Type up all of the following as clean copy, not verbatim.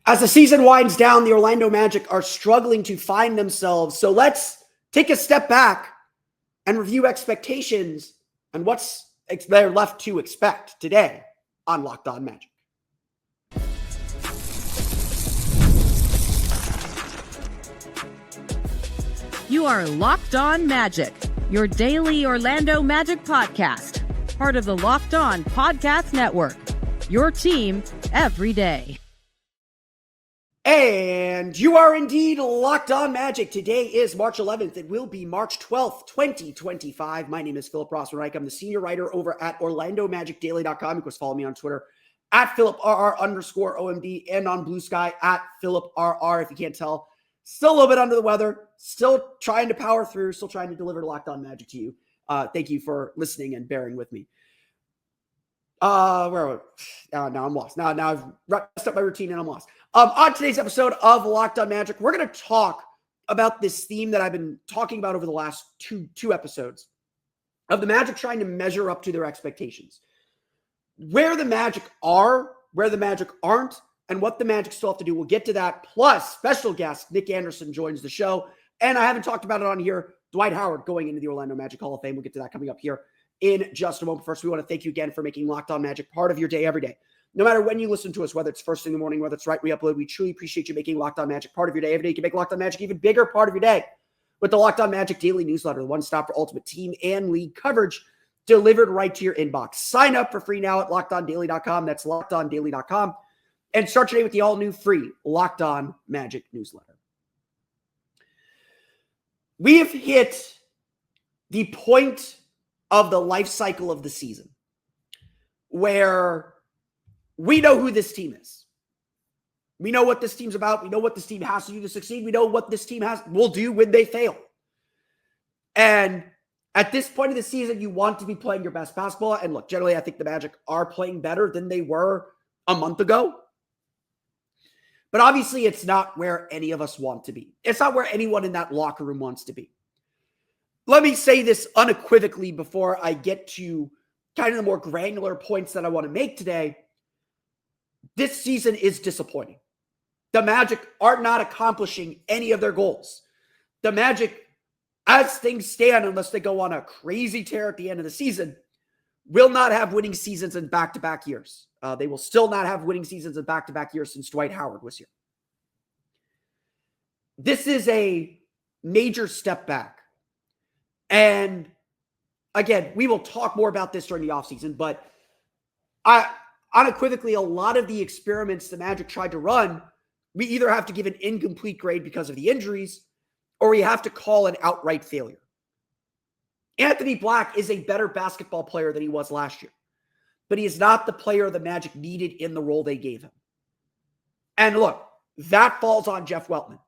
As the season winds down, the Orlando Magic are struggling to find themselves. So let's take a step back and review expectations and what's they're left to expect today on Locked On Magic. You are Locked On Magic, your daily Orlando Magic podcast, part of the Locked On Podcast Network, your team every day. And you are indeed Locked On Magic. Today is March 11th. It will be March 12th, 2025. My name is Philip Rossman-Reich. I'm the senior writer over at OrlandoMagicDaily.com. You can follow me on Twitter at PhilipRR_OMD and on Blue Sky at PhilipRR. If you can't tell, still a little bit under the weather, still trying to power through, still trying to deliver Locked On Magic to you. Thank you for listening and bearing with me. Where are we? Now I'm lost. Now I've messed up my routine and I'm lost. On today's episode of Locked On Magic, we're going to talk about this theme that I've been talking about over the last two episodes of the Magic trying to measure up to their expectations. Where the Magic are, where the Magic aren't, and what the Magic still have to do. We'll get to that. Plus, special guest Nick Anderson joins the show. And I haven't talked about it on here. Dwight Howard going into the Orlando Magic Hall of Fame. We'll get to that coming up here in just a moment. First, we want to thank you again for making Locked On Magic part of your day every day. No matter when you listen to us, whether it's first thing in the morning, whether it's right we upload, we truly appreciate you making Locked On Magic part of your day every day. You can make Locked On Magic even bigger part of your day with the Locked On Magic Daily Newsletter, the one-stop for ultimate team and league coverage delivered right to your inbox. Sign up for free now at LockedOnDaily.com. That's LockedOnDaily.com. And start your day with the all-new free Locked On Magic Newsletter. We have hit the point of the life cycle of the season where we know who this team is. We know what this team's about. We know what this team has to do to succeed. We know what this team will do when they fail. And at this point of the season, you want to be playing your best basketball. And look, generally, I think the Magic are playing better than they were a month ago. But obviously, it's not where any of us want to be. It's not where anyone in that locker room wants to be. Let me say this unequivocally before I get to kind of the more granular points that I want to make today. This season is disappointing. The Magic are not accomplishing any of their goals. The Magic, as things stand, unless they go on a crazy tear at the end of the season, will not have winning seasons in back-to-back years. They will still not have winning seasons in back-to-back years since Dwight Howard was here. This is a major step back. And again, we will talk more about this during the offseason, but unequivocally, a lot of the experiments the Magic tried to run, we either have to give an incomplete grade because of the injuries, or we have to call an outright failure. Anthony Black is a better basketball player than he was last year, but he is not the player the Magic needed in the role they gave him. And look, that falls on Jeff Weltman.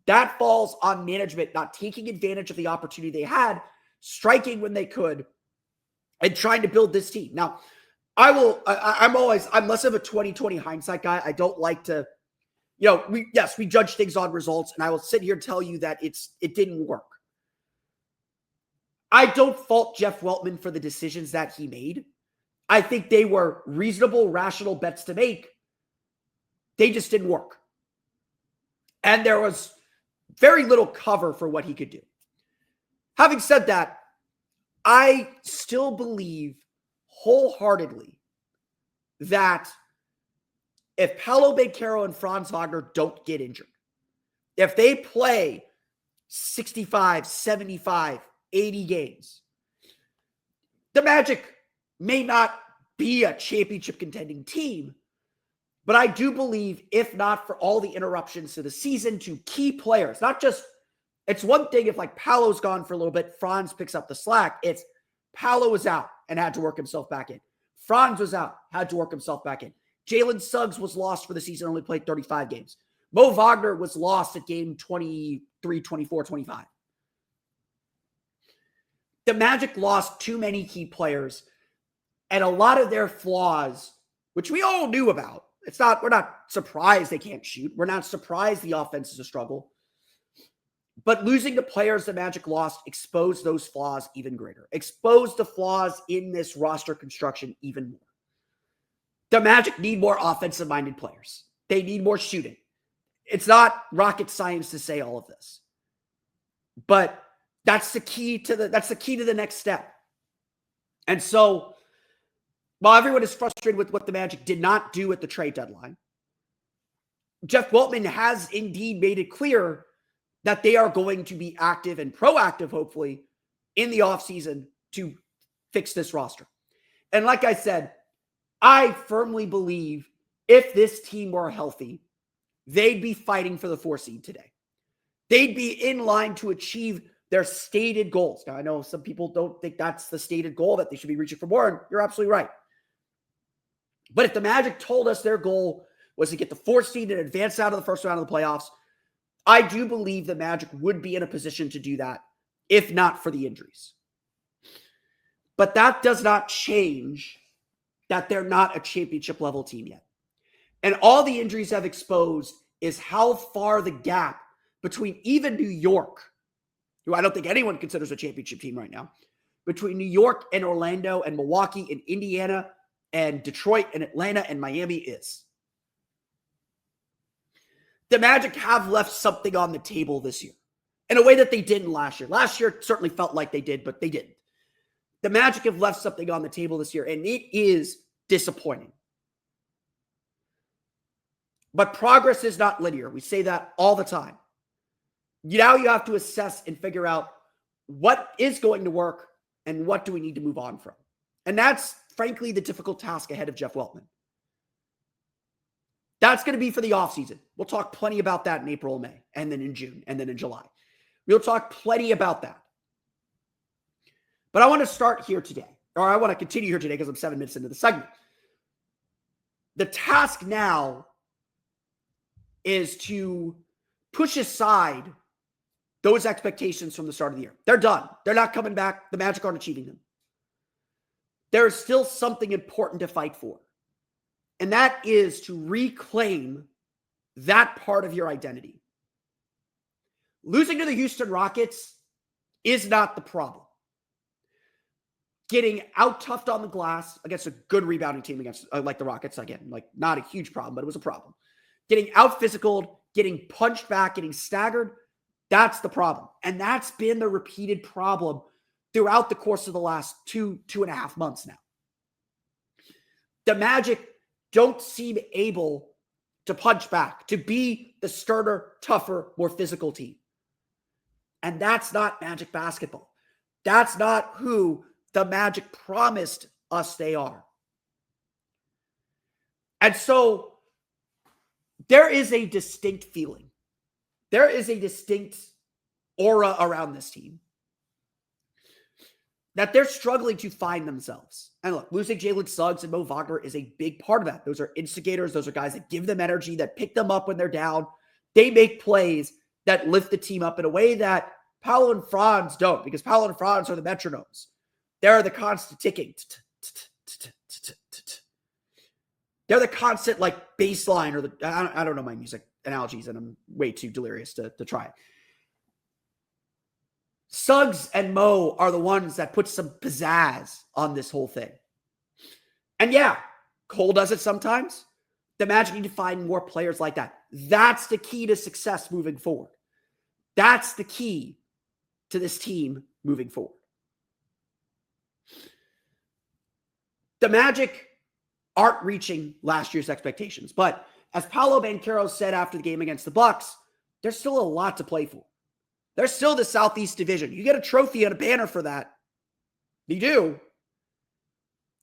That falls on management not taking advantage of the opportunity they had, striking when they could, and trying to build this team. Now, I'm less of a 2020 hindsight guy. I don't like to, we judge things on results, and I will sit here and tell you that it didn't work. I don't fault Jeff Weltman for the decisions that he made. I think they were reasonable, rational bets to make. They just didn't work. And there was very little cover for what he could do. Having said that, I still believe wholeheartedly that if Paolo, Banchero, and Franz Wagner don't get injured, if they play 65, 75, 80 games, the Magic may not be a championship contending team, but I do believe, if not for all the interruptions to the season to key players, not just, it's one thing if like Paolo's gone for a little bit, Franz picks up the slack. It's Paolo was out and had to work himself back in. Franz was out, had to work himself back in. Jalen Suggs was lost for the season, only played 35 games. Mo Wagner was lost at game 23, 24, 25. The Magic lost too many key players, and a lot of their flaws, which we all knew about. We're not surprised they can't shoot. We're not surprised the offense is a struggle. But losing the players the Magic lost exposed those flaws even greater. Exposed the flaws in this roster construction even more. The Magic need more offensive-minded players. They need more shooting. It's not rocket science to say all of this. But that's the key to the next step. And so, while everyone is frustrated with what the Magic did not do at the trade deadline, Jeff Weltman has indeed made it clear that they are going to be active and proactive, hopefully, in the offseason to fix this roster. And like I said, I firmly believe if this team were healthy, they'd be fighting for the 4 seed today. They'd be in line to achieve their stated goals. Now, I know some people don't think that's the stated goal, that they should be reaching for more, and you're absolutely right. But if the Magic told us their goal was to get the 4 seed and advance out of the first round of the playoffs, I do believe the Magic would be in a position to do that, if not for the injuries. But that does not change that they're not a championship level team yet. And all the injuries have exposed is how far the gap between even New York, who I don't think anyone considers a championship team right now, between New York and Orlando and Milwaukee and Indiana and Detroit and Atlanta and Miami is. The Magic have left something on the table this year in a way that they didn't last year. Last year certainly felt like they did, but they didn't. The Magic have left something on the table this year, and it is disappointing. But progress is not linear. We say that all the time. Now you have to assess and figure out what is going to work and what do we need to move on from. And that's, frankly, the difficult task ahead of Jeff Weltman. That's going to be for the offseason. We'll talk plenty about that in April and May, and then in June, and then in July. We'll talk plenty about that. But I want to start here today, or I want to continue here today because I'm 7 minutes into the segment. The task now is to push aside those expectations from the start of the year. They're done. They're not coming back. The Magic aren't achieving them. There is still something important to fight for. And that is to reclaim that part of your identity. Losing to the Houston Rockets is not the problem. Getting out-toughed on the glass against a good rebounding team against like the Rockets, again, like not a huge problem, but it was a problem. Getting out-physicaled, getting punched back, getting staggered, that's the problem. And that's been the repeated problem throughout the course of the last 2.5 months now. The Magic don't seem able to punch back, to be the sterner, tougher, more physical team. And that's not Magic basketball. That's not who the Magic promised us they are. And so there is a distinct feeling. There is a distinct aura around this team that they're struggling to find themselves. And look, losing Jalen Suggs and Mo Wagner is a big part of that. Those are instigators. Those are guys that give them energy, that pick them up when they're down. They make plays that lift the team up in a way that Paolo and Franz don't, because Paolo and Franz are the metronomes. They're the constant ticking. They're the constant like bass line, or the, I don't know my music analogies, and I'm way too delirious to try it. Suggs and Mo are the ones that put some pizzazz on this whole thing. And yeah, Cole does it sometimes. The Magic need to find more players like that. That's the key to success moving forward. That's the key to this team moving forward. The Magic aren't reaching last year's expectations, but as Paolo Banchero said after the game against the Bucks, there's still a lot to play for. There's still the Southeast Division. You get a trophy and a banner for that. You do.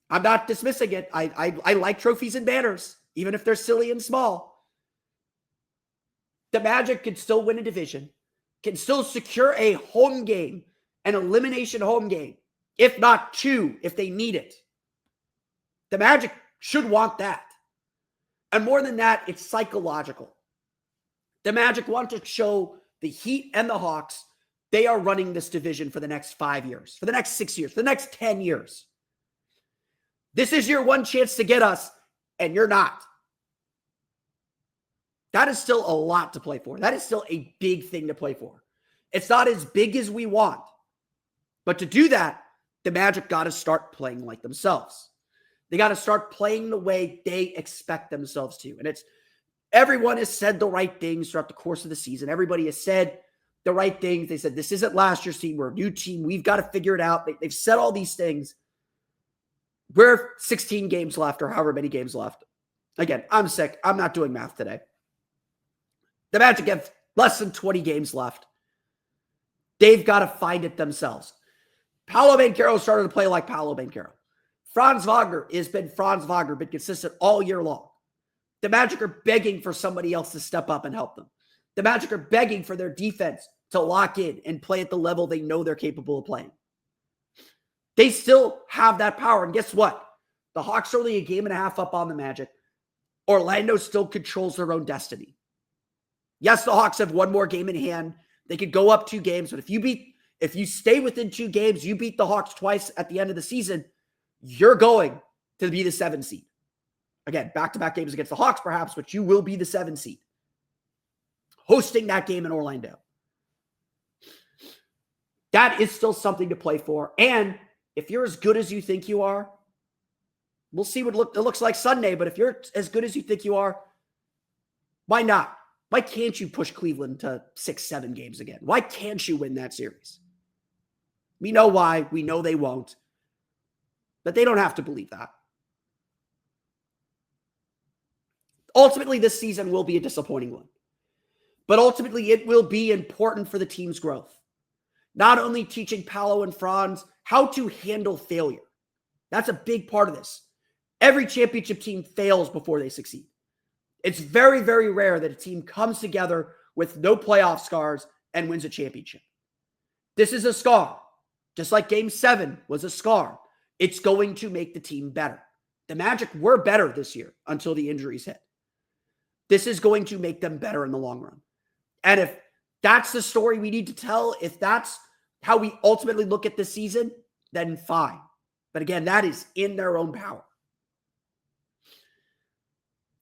I'm not dismissing it. I like trophies and banners, even if they're silly and small. The Magic can still win a division, can still secure a home game, an elimination home game, if not 2, if they need it. The Magic should want that. And more than that, it's psychological. The Magic want to show the Heat and the Hawks they are running this division for the next 5 years, for the next 6 years, for the next 10 years. This is your one chance to get us, and you're not. That is still a lot to play for. That is still a big thing to play for. It's not as big as we want. But to do that, the Magic got to start playing like themselves. They got to start playing the way they expect themselves to. And it's Everyone has said the right things throughout the course of the season. Everybody has said the right things. They said, this isn't last year's team. We're a new team. We've got to figure it out. They've said all these things. We're 16 games left or however many games left. Again, I'm sick. I'm not doing math today. The Magic have less than 20 games left. They've got to find it themselves. Paolo Banchero started to play like Paolo Banchero. Franz Wagner has been Franz Wagner, been consistent all year long. The Magic are begging for somebody else to step up and help them. The Magic are begging for their defense to lock in and play at the level they know they're capable of playing. They still have that power. And guess what? The Hawks are only a game and a half up on the Magic. Orlando still controls their own destiny. Yes, the Hawks have one more game in hand. They could go up 2 games, but if you stay within 2 games, you beat the Hawks twice at the end of the season, you're going to be the 7 seed. Again, back-to-back games against the Hawks perhaps, but you will be the 7 seed. Hosting that game in Orlando. That is still something to play for. And if you're as good as you think you are, we'll see what it looks like Sunday, but if you're as good as you think you are, why not? Why can't you push Cleveland to 6-7 games again? Why can't you win that series? We know why. We know they won't. But they don't have to believe that. Ultimately, this season will be a disappointing one. But ultimately, it will be important for the team's growth. Not only teaching Paolo and Franz how to handle failure. That's a big part of this. Every championship team fails before they succeed. It's very, very rare that a team comes together with no playoff scars and wins a championship. This is a scar. Just like Game 7 was a scar. It's going to make the team better. The Magic were better this year until the injuries hit. This is going to make them better in the long run. And if that's the story we need to tell, if that's how we ultimately look at this season, then fine. But again, that is in their own power.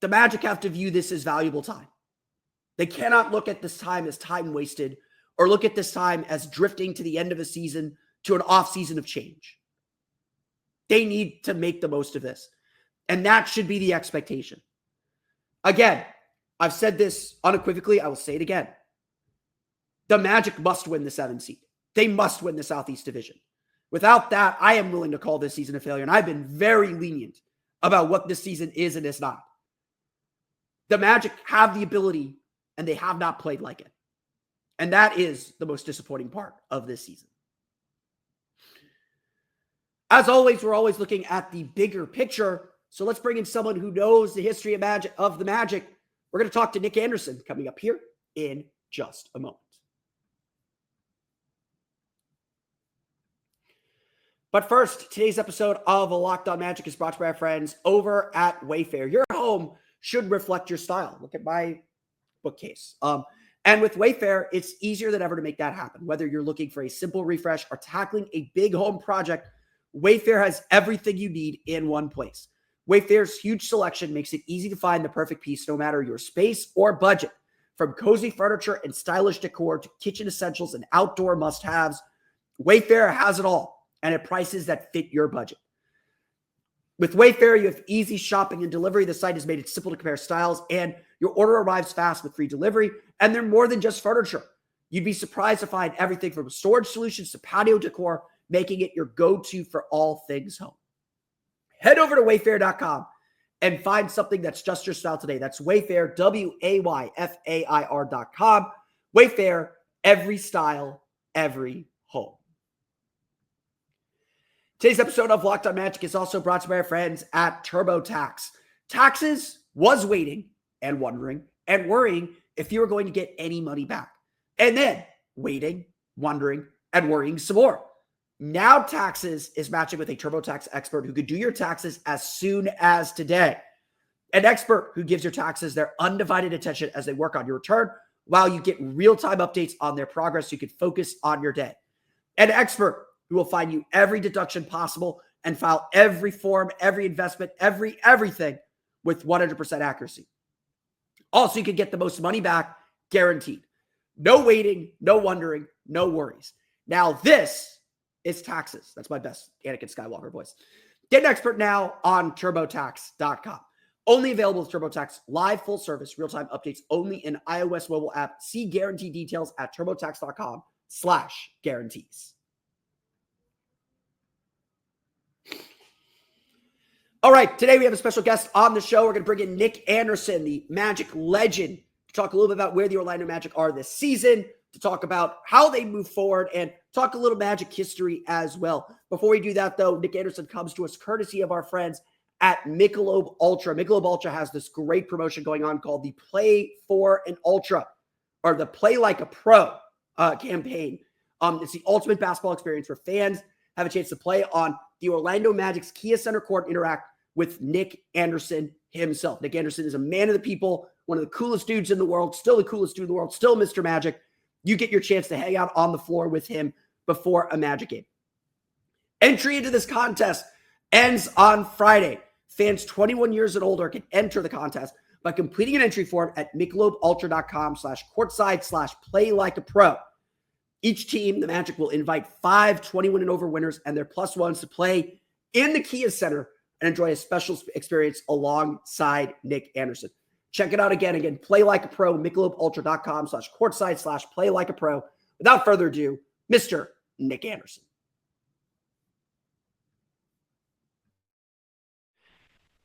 The Magic have to view this as valuable time. They cannot look at this time as time wasted or look at this time as drifting to the end of a season to an off season of change. They need to make the most of this. And that should be the expectation. Again, I've said this unequivocally. I will say it again. The Magic must win the 7 seed. They must win the Southeast Division. Without that, I am willing to call this season a failure. And I've been very lenient about what this season is and is not. The Magic have the ability, and they have not played like it. And that is the most disappointing part of this season. As always, we're always looking at the bigger picture. So let's bring in someone who knows the history of the Magic. We're going to talk to Nick Anderson coming up here in just a moment. But first, today's episode of Locked On Magic is brought to you by our friends over at Wayfair. Your home should reflect your style. Look at my bookcase. And with Wayfair, it's easier than ever to make that happen. Whether you're looking for a simple refresh or tackling a big home project, Wayfair has everything you need in one place. Wayfair's huge selection makes it easy to find the perfect piece no matter your space or budget. From cozy furniture and stylish decor to kitchen essentials and outdoor must-haves, Wayfair has it all, and at prices that fit your budget. With Wayfair, you have easy shopping and delivery. The site has made it simple to compare styles, and your order arrives fast with free delivery, and they're more than just furniture. You'd be surprised to find everything from storage solutions to patio decor, making it your go-to for all things home. Head over to wayfair.com and find something that's just your style today. That's Wayfair, Wayfair.com. Wayfair, every style, every home. Today's episode of Locked On Magic is also brought to you by our friends at TurboTax. Taxes was waiting and wondering and worrying if you were going to get any money back. And then waiting, wondering, and worrying some more. Now Taxes is matching with a TurboTax expert who could do your taxes as soon as today. An expert who gives your taxes their undivided attention as they work on your return while you get real-time updates on their progress so you can focus on your day. An expert who will find you every deduction possible and file every form, every investment, everything with 100% accuracy. Also, you can get the most money back guaranteed. No waiting, no wondering, no worries. Now this is Taxes. That's my best Anakin Skywalker voice. Get an expert now on TurboTax.com. Only available with TurboTax live full service, real-time updates only in iOS mobile app. See guarantee details at turbotax.com/guarantees. All right, today we have a special guest on the show. We're going to bring in Nick Anderson, the Magic legend, to talk a little bit about where the Orlando Magic are this season, to talk about how they move forward, and talk a little Magic history as well. Before we do that, though, Nick Anderson comes to us courtesy of our friends at Michelob Ultra. Michelob Ultra has this great promotion going on called the Play for an Ultra, or the Play Like a Pro campaign. It's the ultimate basketball experience where fans have a chance to play on the Orlando Magic's Kia Center Court and interact with Nick Anderson himself. Nick Anderson is a man of the people, one of the coolest dudes in the world, still the coolest dude in the world, still Mr. Magic. You get your chance to hang out on the floor with him before a Magic game. Entry into this contest ends on Friday. Fans 21 years and older can enter the contest by completing an entry form at michelobultra.com/courtside/playlikeapro. Each team, the Magic, will invite 5 21 and over winners and their plus ones to play in the Kia Center and enjoy a special experience alongside Nick Anderson. Check it out again, Play Like a Pro, michelobultra.com/courtside/playlikeapro. Without further ado, Mr. Nick Anderson.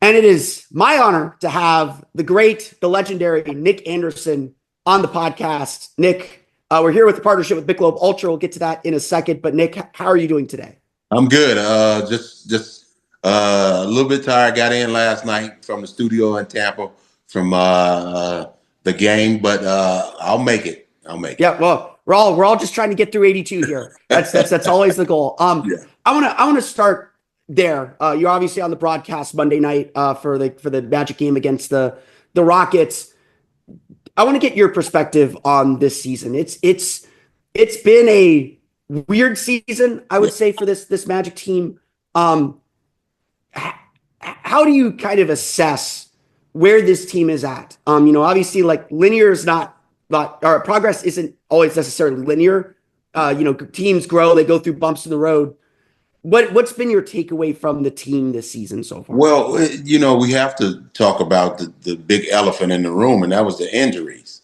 And it is my honor to have the great, the legendary Nick Anderson on the podcast. Nick, we're here with the partnership with Michelob Ultra. We'll get to that in a second. But Nick, how are you doing today? I'm good. Just a little bit tired. Got in last night from the studio in Tampa from the game, but I'll make it. Yeah, well, we're all just trying to get through 82 here. That's always the goal. Yeah. I want to start there. You're obviously on the broadcast Monday night for the Magic game against the Rockets. I want to get your perspective on this season. It's been a weird season, I would say, for this Magic team. How do you kind of assess where this team is at? Obviously, like, linear is not or progress isn't always necessarily linear. Teams grow, they go through bumps in the road. What's been your takeaway from the team this season so far? Well, we have to talk about the big elephant in the room, and that was the injuries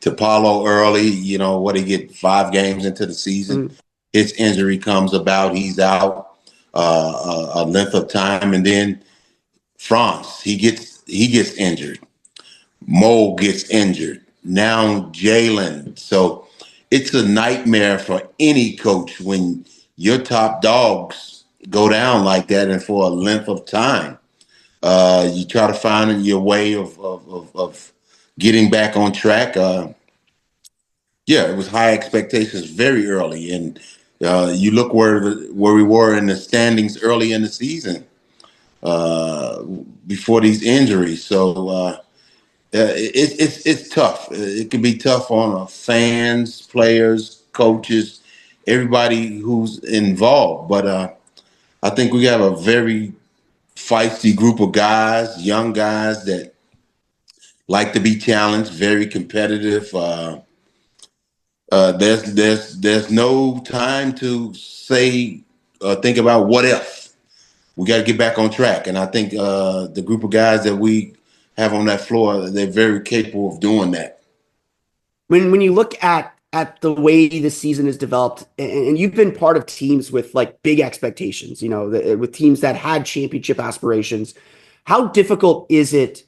to Paolo early. He get 5 games into the season. His injury comes about. He's out a length of time, and then Franz, he gets injured. Mo gets injured. Now Jalen. So it's a nightmare for any coach when your top dogs go down like that and for a length of time. You try to find your way of getting back on track. It was high expectations very early, and you look where we were in the standings early in the season before these injuries. So it's tough. It can be tough on fans, players, coaches, everybody who's involved. But I think we have a very feisty group of guys, young guys that like to be challenged, very competitive. There's no time to say think about what if. We got to get back on track, and I think the group of guys that we have on that floor, they're very capable of doing that. When you look at the way the season is developed, and you've been part of teams with like big expectations, with teams that had championship aspirations, how difficult is it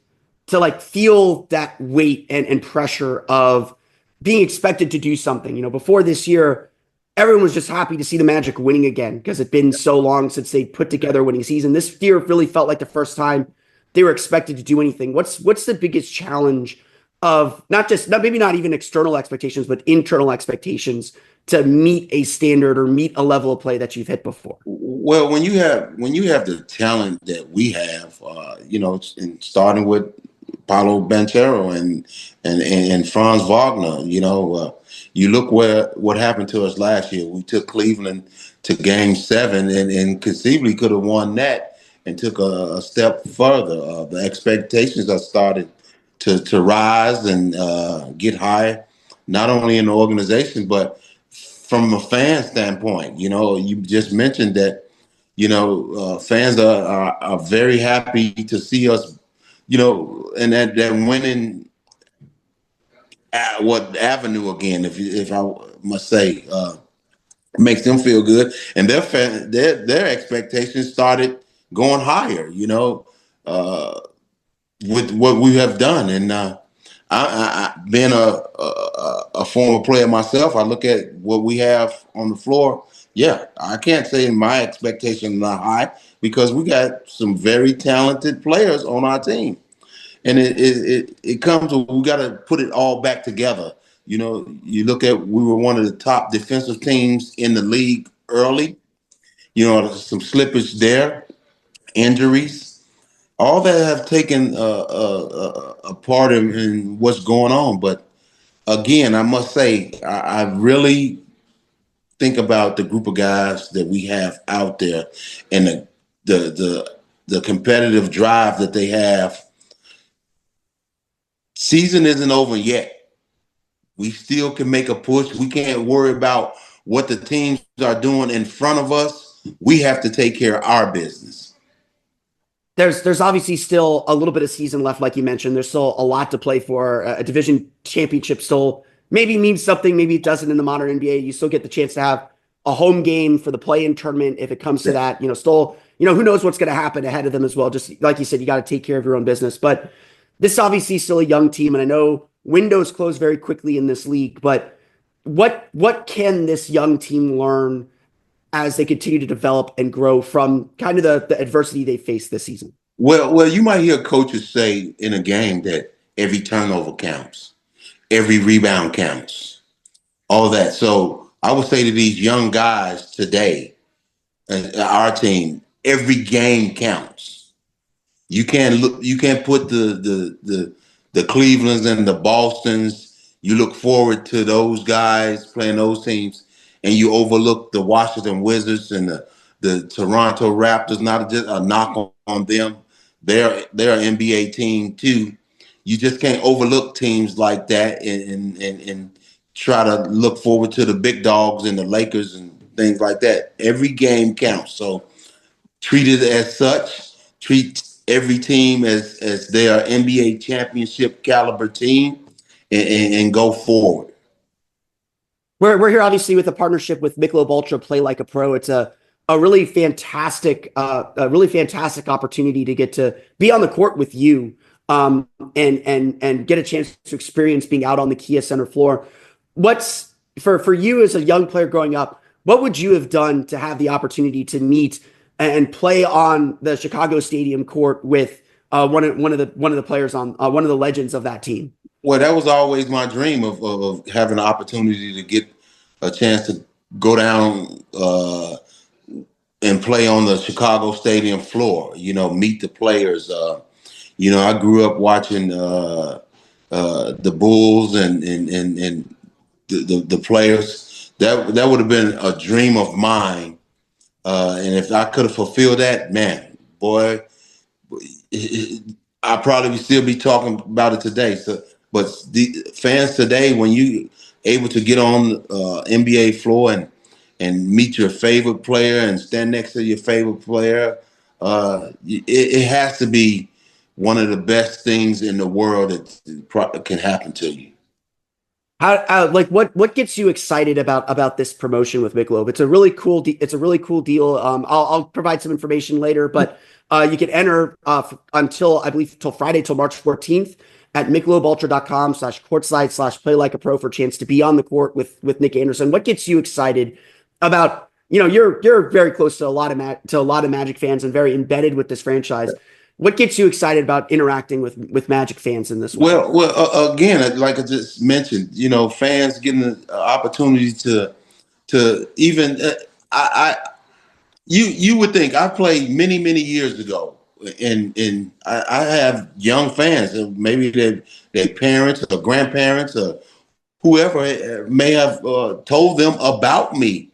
to like feel that weight and pressure of being expected to do something? Before this year, everyone was just happy to see the Magic winning again because it'd been so long since they put together a winning season. This year really felt like the first time they were expected to do anything. What's the biggest challenge of not even external expectations, but internal expectations to meet a standard or meet a level of play that you've hit before? Well, when you have the talent that we have, and starting with Paolo Banchero and Franz Wagner, you look what happened to us last year. We took Cleveland to Game 7 and conceivably could have won that and took a step further. The expectations are starting to rise and get higher, not only in the organization, but from a fan standpoint. You just mentioned that, fans are very happy to see us and that winning what avenue again, if I must say, makes them feel good, and their expectations started going higher. With what we have done, and being a former player myself, I look at what we have on the floor. Yeah, I can't say my expectations are high because we got some very talented players on our team. And it comes with, we got to put it all back together. You look at, we were one of the top defensive teams in the league early. Some slippage there, injuries, all that have taken a part in what's going on. But again, I must say, I really think about the group of guys that we have out there and the competitive drive that they have. Season isn't over yet. We still can make a push. We can't worry about what the teams are doing in front of us. We have to take care of our business. There's obviously still a little bit of season left, like you mentioned. There's still a lot to play for. A division championship still maybe means something, maybe it doesn't in the modern NBA. You still get the chance to have a home game for the play-in tournament if it comes to that. Still, who knows what's going to happen ahead of them as well. Just like you said, you got to take care of your own business. But this is obviously still a young team, and I know windows close very quickly in this league. But what can this young team learn as they continue to develop and grow from kind of the adversity they faced this season? Well, you might hear coaches say in a game that every turnover counts, every rebound counts, all that. So I would say to these young guys today, our team, every game counts. You can't put the Clevelands and the Bostons. You look forward to those guys playing those teams, and you overlook the Washington Wizards and the Toronto Raptors. Not just a knock on them. They're an NBA team too. You just can't overlook teams like that and try to look forward to the big dogs and the Lakers and things like that. Every game counts. So treat it as such. Treat every team as their NBA championship caliber team and go forward. We're here obviously with a partnership with Michelob Ultra Play Like a Pro. It's a really fantastic opportunity to get to be on the court with you and get a chance to experience being out on the Kia Center floor. What's for you as a young player growing up, what would you have done to have the opportunity to meet and play on the Chicago Stadium court with one of the players on one of the legends of that team? Well, that was always my dream of having the opportunity to get a chance to go down and play on the Chicago Stadium floor. Meet the players. I grew up watching the Bulls and the players. That would have been a dream of mine. And if I could have fulfilled that, man, boy, I probably would still be talking about it today. So, but the fans today, when you able to get on NBA floor and meet your favorite player and stand next to your favorite player, it has to be one of the best things in the world that can happen to you. What gets you excited about this promotion with Michelob? It's a really cool deal. I'll provide some information later, but you can enter until Friday, till March 14th at MichelobUltra.com/courtside/play-like-a-pro for a chance to be on the court with Nick Anderson. What gets you excited about, you're very close to a lot of Magic fans and very embedded with this franchise. What gets you excited about interacting with Magic fans in this way? Well, again, like I just mentioned, fans getting the opportunity to even you would think I played many years ago, and I have young fans, maybe their parents or grandparents or whoever may have told them about me,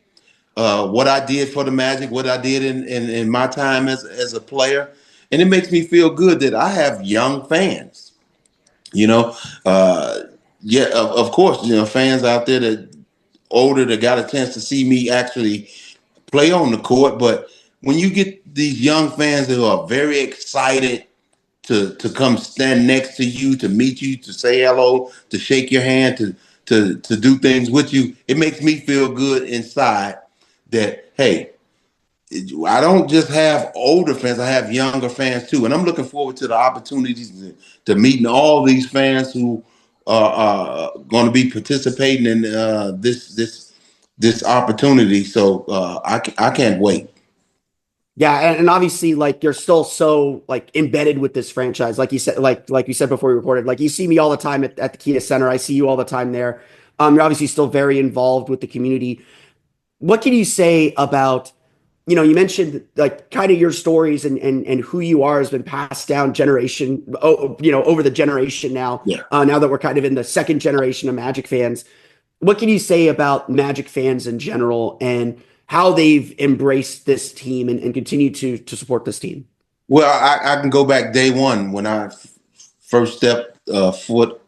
what I did for the Magic, what I did in my time as a player. And it makes me feel good that I have young fans, of course, fans out there that older that got a chance to see me actually play on the court. But when you get these young fans who are very excited to come stand next to you, to meet you, to say hello, to shake your hand, to do things with you. It makes me feel good inside that, hey, I don't just have older fans, I have younger fans too. And I'm looking forward to the opportunities to meeting all these fans who are going to be participating in this opportunity. So I can't wait. Yeah, and obviously, like, you're still so like embedded with this franchise, like you said, like you said before we recorded. Like, you see me all the time at the Kia Center. I see you all the time there. You're obviously still very involved with the community. What can you say about, you mentioned like kind of your stories and who you are has been passed down over the generation now. Yeah. Now that we're kind of in the second generation of Magic fans, what can you say about Magic fans in general and how they've embraced this team and continue to support this team? Well, I can go back day one when I first stepped foot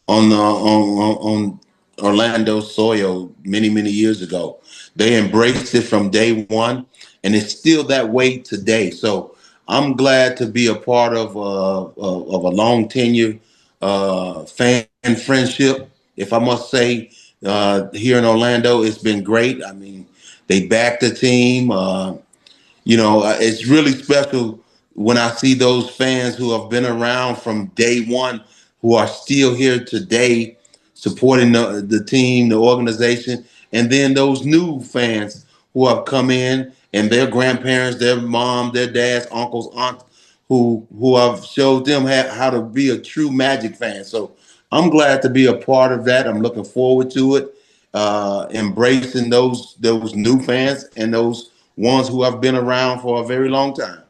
on Orlando soil many years ago. They embraced it from day one, and it's still that way today. So I'm glad to be a part of a long tenure fan friendship, if I must say. Here in Orlando, it's been great. I mean, they back the team. It's really special when I see those fans who have been around from day one, who are still here today, supporting the team, the organization, and then those new fans who have come in and their grandparents, their mom, their dads, uncles, aunts, who have showed them how to be a true Magic fan. So I'm glad to be a part of that. I'm looking forward to it, embracing those new fans and those ones who have been around for a very long time.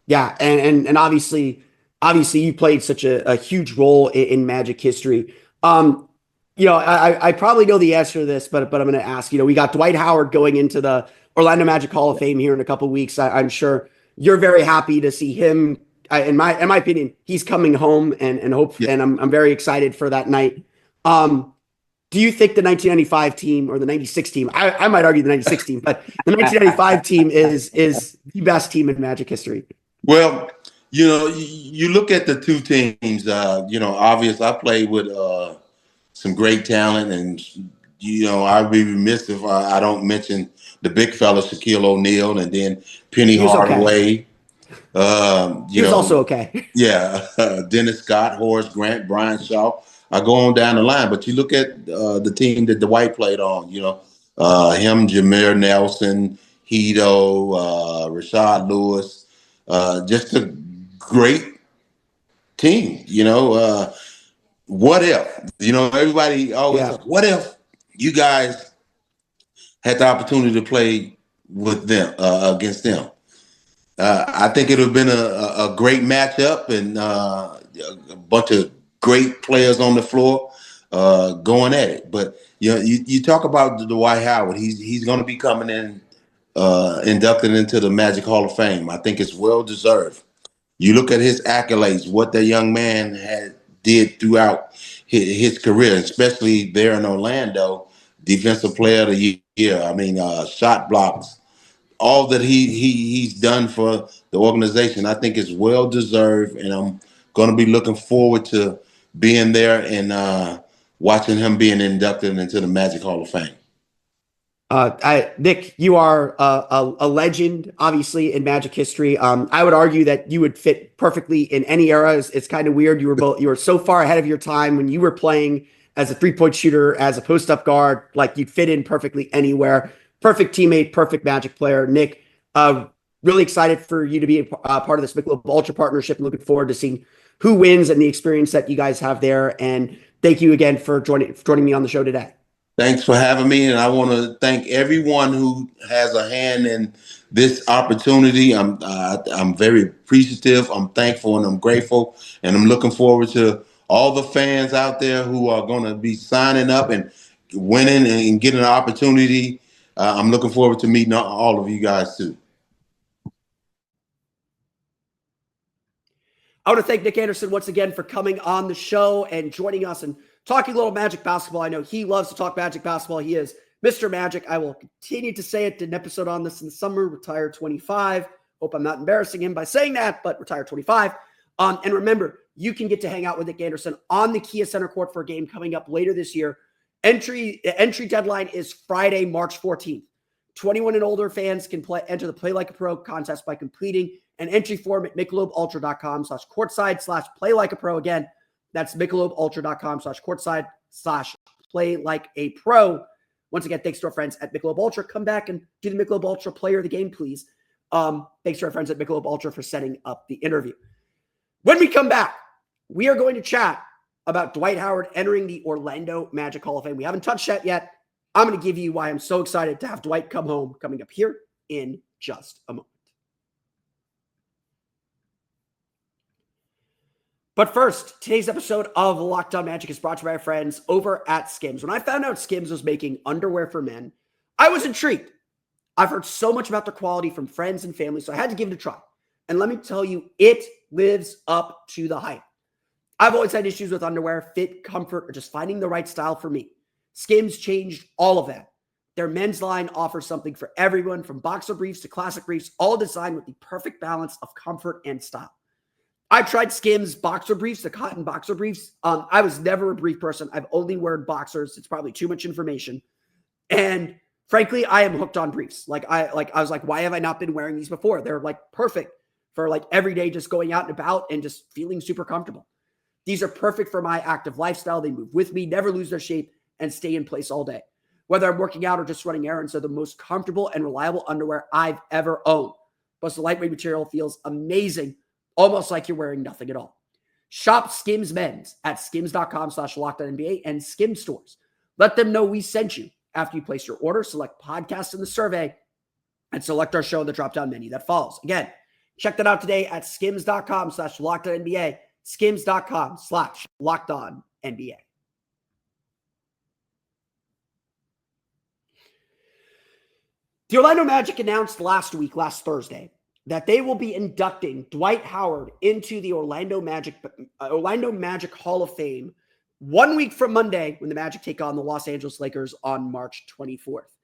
Yeah, and obviously you played such a huge role in Magic history. I probably know the answer to this, but I'm going to ask. We got Dwight Howard going into the Orlando Magic Hall of Fame here in a couple of weeks. I'm sure you're very happy to see him. In my opinion, he's coming home and hope, Yeah. and I'm very excited for that night. Do you think the 1995 team or the 96 team, I might argue the 96 team, but the 1995 team is the best team in Magic history? Well, you look at the two teams. Obviously, I played with some great talent, and I'd be remiss if I don't mention the big fella Shaquille O'Neal, and then Penny Hardaway. Okay. He was also okay. Yeah, Dennis Scott, Horace Grant, Brian Shaw. I go on down the line, but you look at the team that Dwight played on. Him, Jameer Nelson, Hito, Rashad Lewis. Just a great team. What if? Everybody always says, what if you guys had the opportunity to play with them against them? I think it would have been a great matchup and a bunch of great players on the floor going at it. But you talk about Dwight Howard. He's going to be coming in, inducted into the Magic Hall of Fame. I think it's well deserved. You look at his accolades, what the young man did throughout his career, especially there in Orlando, Defensive Player of the Year. I mean, shot blocks. All that he's done for the organization, I think is well deserved, and I'm going to be looking forward to being there and watching him being inducted into the Magic Hall of Fame. Nick, you are a legend, obviously, in Magic history. I would argue that you would fit perfectly in any era. It's kind of weird. You were so far ahead of your time when you were playing as a 3-point shooter, as a post-up guard. Like, you'd fit in perfectly anywhere. Perfect teammate, perfect Magic player. Nick, really excited for you to be a part of this Michelob Ultra partnership. Looking forward to seeing who wins and the experience that you guys have there. And thank you again for joining me on the show today. Thanks for having me, and I want to thank everyone who has a hand in this opportunity. I'm very appreciative. I'm thankful, and I'm grateful, and I'm looking forward to all the fans out there who are going to be signing up and winning and getting an opportunity. I'm looking forward to meeting all of you guys too. I want to thank Nick Anderson once again for coming on the show and joining us and talking a little Magic basketball. I know he loves to talk Magic basketball. He is Mr. Magic. I will continue to say it. Did an episode on this in the summer. Retire 25. Hope I'm not embarrassing him by saying that, but retire 25. And remember, you can get to hang out with Nick Anderson on the Kia Center Court for a game coming up later this year. Entry deadline is Friday, March 14th. 21 and older fans can enter the Play Like a Pro contest by completing an entry form at MichelobUltra.com/courtside/Play Like a Pro. Again, that's MichelobUltra.com/courtside/Play Like a Pro. Once again, thanks to our friends at Michelob Ultra. Come back and do the Michelob Ultra player of the game, please. Thanks to our friends at Michelob Ultra for setting up the interview. When we come back, we are going to chat about Dwight Howard entering the Orlando Magic Hall of Fame. We haven't touched that yet. I'm going to give you why I'm so excited to have Dwight come home coming up here in just a moment. But first, today's episode of Locked On Magic is brought to you by our friends over at Skims. When I found out Skims was making underwear for men, I was intrigued. I've heard so much about their quality from friends and family, so I had to give it a try. And let me tell you, it lives up to the hype. I've always had issues with underwear, fit, comfort, or just finding the right style for me. Skims changed all of that. Their men's line offers something for everyone, from boxer briefs to classic briefs, all designed with the perfect balance of comfort and style. I tried Skims boxer briefs, the cotton boxer briefs. I was never a brief person. I've only worn boxers. It's probably too much information. And frankly, I am hooked on briefs. I was like, why have I not been wearing these before? They're like perfect for like every day, just going out and about and just feeling super comfortable. These are perfect for my active lifestyle. They move with me, never lose their shape, and stay in place all day. Whether I'm working out or just running errands, they're the most comfortable and reliable underwear I've ever owned. Plus, the lightweight material feels amazing, almost like you're wearing nothing at all. Shop Skims Men's at skims.com/LockedOnNBA and Skims stores. Let them know we sent you. After you place your order, select podcast in the survey and select our show in the drop-down menu that follows. Again, check that out today at skims.com/LockedOnNBA, skims.com/LockedOnNBA. The Orlando Magic announced last Thursday, that they will be inducting Dwight Howard into the Orlando Magic Hall of Fame 1 week from Monday, when the Magic take on the Los Angeles Lakers on March 24th.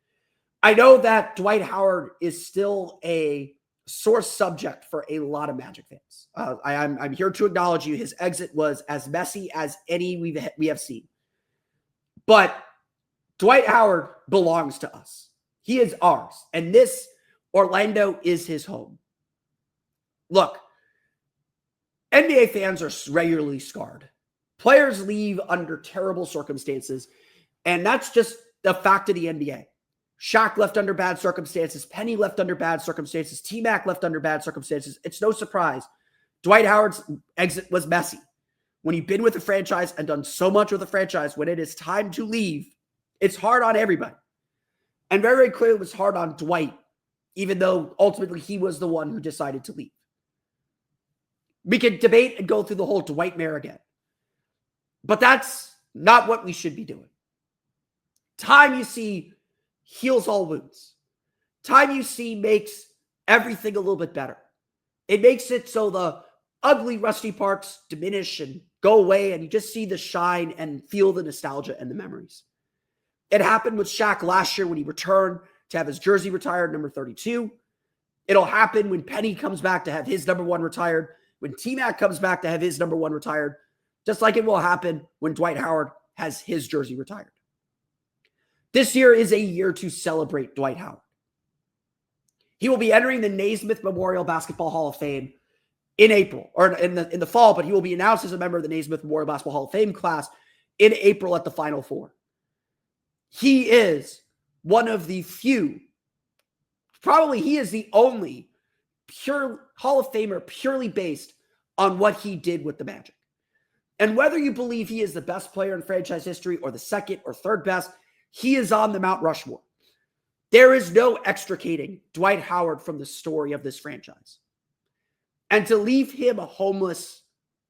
I know that Dwight Howard is still a sore subject for a lot of Magic fans. I'm here to acknowledge you. His exit was as messy as any we have seen. But Dwight Howard belongs to us. He is ours. And this Orlando is his home. Look, NBA fans are regularly scarred. Players leave under terrible circumstances, and that's just the fact of the NBA. Shaq left under bad circumstances. Penny left under bad circumstances. T-Mac left under bad circumstances. It's no surprise. Dwight Howard's exit was messy. When you've been with a franchise and done so much with a franchise, when it is time to leave, it's hard on everybody. And very, very clearly it was hard on Dwight, even though ultimately he was the one who decided to leave. We could debate and go through the whole Dwight mare again. But that's not what we should be doing. Time, you see, heals all wounds. Time, you see, makes everything a little bit better. It makes it so the ugly, rusty parts diminish and go away, and you just see the shine and feel the nostalgia and the memories. It happened with Shaq last year when he returned to have his jersey retired, number 32. It'll happen when Penny comes back to have his number 1 retired, when T-Mac comes back to have his number 1 retired, just like it will happen when Dwight Howard has his jersey retired. This year is a year to celebrate Dwight Howard. He will be entering the Naismith Memorial Basketball Hall of Fame in April, or in the fall, but he will be announced as a member of the Naismith Memorial Basketball Hall of Fame class in April at the Final Four. He is one of the few, probably he is the only pure Hall of Famer purely based on what he did with the Magic. And whether you believe he is the best player in franchise history or the second or third best, he is on the Mount Rushmore. There is no extricating Dwight Howard from the story of this franchise. And to leave him homeless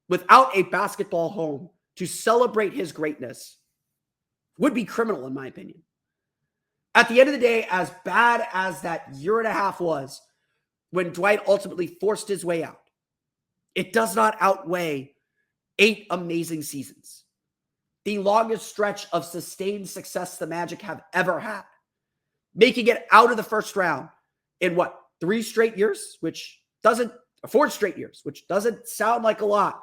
without a basketball home to celebrate his greatness would be criminal, in my opinion. At the end of the day, as bad as that year and a half was when Dwight ultimately forced his way out, it does not outweigh 8 amazing seasons. The longest stretch of sustained success the Magic have ever had. Making it out of the first round in 3 straight years, which doesn't 4 straight years, which doesn't sound like a lot,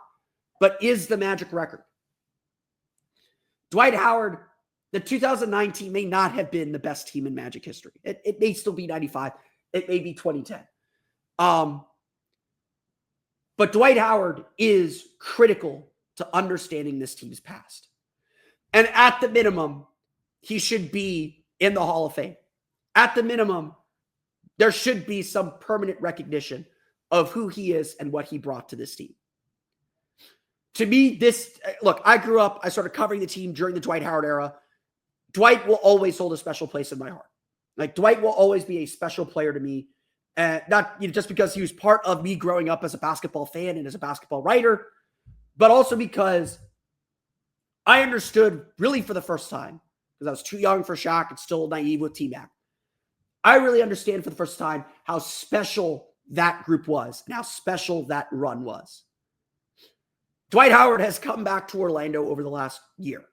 but is the Magic record. Dwight Howard, the 2019 may not have been the best team in Magic history. It may still be 95. It may be 2010. But Dwight Howard is critical to understanding this team's past. And at the minimum, he should be in the Hall of Fame. At the minimum, there should be some permanent recognition of who he is and what he brought to this team. To me, I grew up, I started covering the team during the Dwight Howard era. Dwight will always hold a special place in my heart. Like, Dwight will always be a special player to me. Not just because he was part of me growing up as a basketball fan and as a basketball writer, but also because I understood really for the first time, because I was too young for Shaq and still naive with T-Mac. I really understand for the first time how special that group was and how special that run was. Dwight Howard has come back to Orlando over the last year.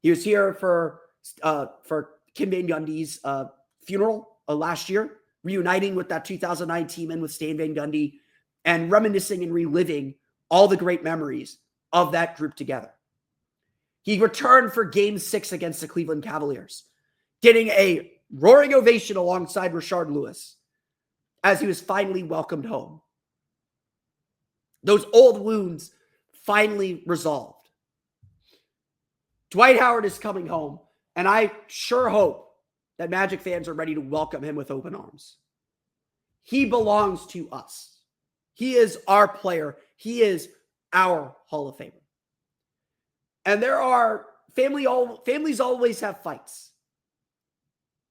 He was here for Kim Van Gundy's funeral last year, reuniting with that 2009 team and with Stan Van Gundy and reminiscing and reliving all the great memories of that group together. He returned for Game 6 against the Cleveland Cavaliers, getting a roaring ovation alongside Rashard Lewis as he was finally welcomed home. Those old wounds finally resolved. Dwight Howard is coming home, and I sure hope that Magic fans are ready to welcome him with open arms. He belongs to us. He is our player. He is our Hall of Famer. And there are families always have fights.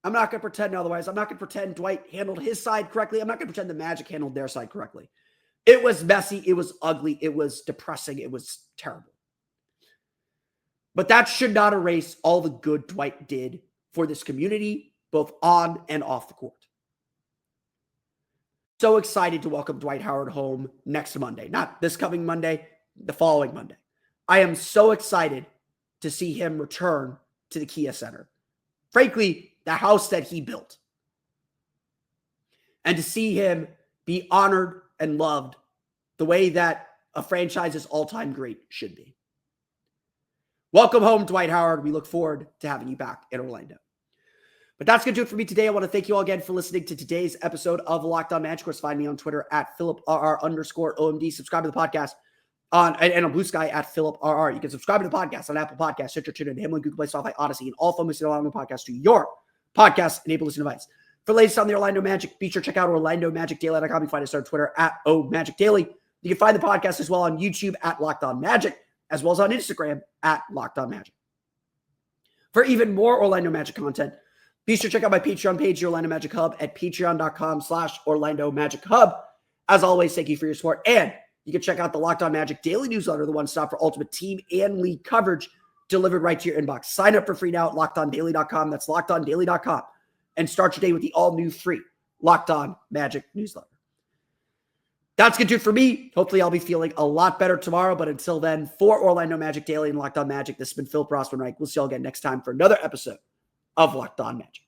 I'm not going to pretend otherwise. I'm not going to pretend Dwight handled his side correctly. I'm not going to pretend the Magic handled their side correctly. It was messy. It was ugly. It was depressing. It was terrible. But that should not erase all the good Dwight did for this community, both on and off the court. So excited to welcome Dwight Howard home next Monday. Not this coming Monday, the following Monday. I am so excited to see him return to the Kia Center. Frankly, the house that he built. And to see him be honored and loved the way that a franchise's all-time great should be. Welcome home, Dwight Howard. We look forward to having you back in Orlando. But that's going to do it for me today. I want to thank you all again for listening to today's episode of Locked On Magic. Of course, find me on Twitter at PhilipRR_OMD. Subscribe to the podcast and on Blue Sky at PhilipRR. You can subscribe to the podcast on Apple Podcasts, Stitcher, TuneIn, Himalaya, Google Play, Spotify, Odyssey, and all fun allowing the podcast to your podcast-enabled listening device. For the latest on the Orlando Magic, be sure to check out OrlandoMagicDaily.com. You can find us on Twitter at OMagicDaily. You can find the podcast as well on YouTube at Locked On Magic, as well as on Instagram at Locked On Magic. For even more Orlando Magic content, be sure to check out my Patreon page, the Orlando Magic Hub, at patreon.com/Orlando Magic Hub. As always, thank you for your support. And you can check out the Locked On Magic Daily newsletter, the one-stop for ultimate team and league coverage delivered right to your inbox. Sign up for free now at LockedOnDaily.com. That's LockedOnDaily.com. And start your day with the all-new free Locked On Magic newsletter. That's going to do it for me. Hopefully, I'll be feeling a lot better tomorrow. But until then, for Orlando Magic Daily and Locked On Magic, this has been Phil Rossman-Reich. We'll see you all again next time for another episode of Locked On Magic.